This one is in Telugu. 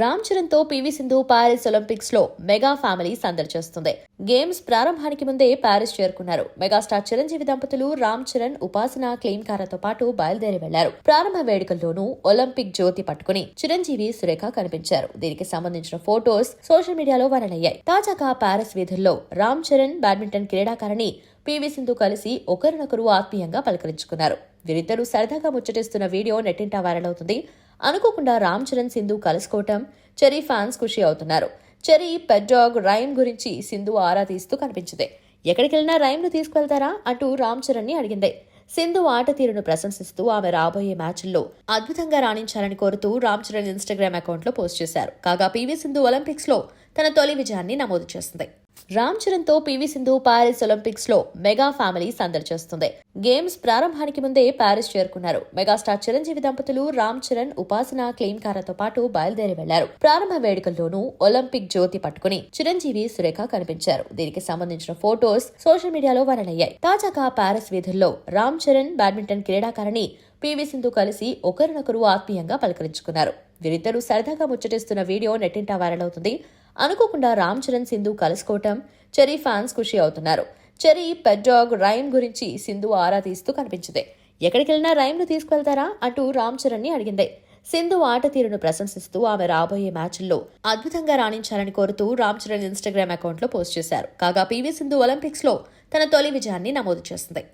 రామ్ చరణ్ తో పీవీ సింధు పారిస్ ఒలింపిక్స్ లో మెగా ఫ్యామిలీ సందడి చేస్తుంది. గేమ్స్ ప్రారంభానికి ముందే పారిస్ చేరుకున్నారు. మెగాస్టార్ చిరంజీవి దంపతులు రామ్ చరణ్, ఉపాసన క్లీన్ కారతో పాటు బయలుదేరి వెళ్లారు. ప్రారంభ వేడుకల్లోనూ ఒలింపిక్ జ్యోతి పట్టుకుని చిరంజీవి, సురేఖ కనిపించారు. దీనికి సంబంధించిన ఫోటోస్ సోషల్ మీడియాలో వైరల్ అయ్యాయి. తాజాగా పారిస్ వీధుల్లో రామ్ చరణ్, బ్యాడ్మింటన్ క్రీడాకారిణి పీవీ సింధు కలిసి ఒకరినొకరు ఆత్మీయంగా పలకరించుకున్నారు. వీరిద్దరూ సరదాగా ముచ్చటిస్తున్న వీడియో నెట్టింటా వైరల్ అవుతుంది. అనుకోకుండా రామ్ చరణ్, సింధు కలుసుకోవటం చెరీ ఫ్యాన్స్ ఖుషి అవుతున్నారు. చెరీ పెట్ డాగ్ రైమ్ గురించి సింధు ఆరా తీస్తూ కనిపించింది. ఎక్కడికెళ్ళినా రైమ్ ను తీసుకువెళ్తారా అంటూ రామ్ చరణ్ ని అడిగింది. సింధు ఆట తీరును ప్రశంసిస్తూ ఆమె రాబోయే మ్యాచ్ల్లో అద్భుతంగా రాణించాలని కోరుతూ రామ్ చరణ్ ఇన్స్టాగ్రామ్ అకౌంట్ లో పోస్ట్ చేశారు. కాగా పీవీ సింధు ఒలింపిక్స్ లో తన తొలి విజయాన్ని నమోదు చేసింది. రామ్ చరణ్ తో పీవీ సింధు పారిస్ ఒలింపిక్స్ లో మెగా ఫ్యామిలీ సందడి చేస్తుంది. గేమ్స్ ప్రారంభానికి ముందే పారిస్ చేరుకున్నారు. మెగాస్టార్ చిరంజీవి దంపతులు రామ్ చరణ్, ఉపాసన క్లీన్ కారతో పాటు బయలుదేరి వెళ్లారు. ప్రారంభ వేడుకల్లోనూ ఒలింపిక్ జ్యోతి పట్టుకుని చిరంజీవి, సురేఖ కనిపించారు. దీనికి సంబంధించిన ఫోటోస్ సోషల్ మీడియాలో వైరల్ అయ్యాయి. తాజాగా పారిస్ వీధుల్లో రామ్ చరణ్, బ్యాడ్మింటన్ క్రీడాకారిణి పీవీ సింధు కలిసి ఒకరినొకరు ఆత్మీయంగా పలకరించుకున్నారు. వీరిద్దరూ సరదాగా ముచ్చటిస్తున్న వీడియో నెట్టింటా వైరల్ అవుతుంది. అనుకోకుండా రామ్ చరణ్, సింధు కలుసుకోవటం చెరీ ఫ్యాన్స్ ఖుషి అవుతున్నారు. చెరీ పెట్ డాగ్ రైమ్ గురించి సింధు ఆరా తీస్తూ కనిపించింది. ఎక్కడికెళ్ళినా రైమ్ ను తీసుకువెళ్తారా అంటూ రామ్ చరణ్ ని అడిగింది. సింధు ఆట తీరును ప్రశంసిస్తూ ఆమె రాబోయే మ్యాచ్ల్లో అద్భుతంగా రాణించాలని కోరుతూ రామ్ చరణ్ ఇన్స్టాగ్రామ్ అకౌంట్ లో పోస్ట్ చేశారు. కాగా పీవీ సింధు ఒలింపిక్స్ లో తన తొలి విజయాన్ని నమోదు చేసింది.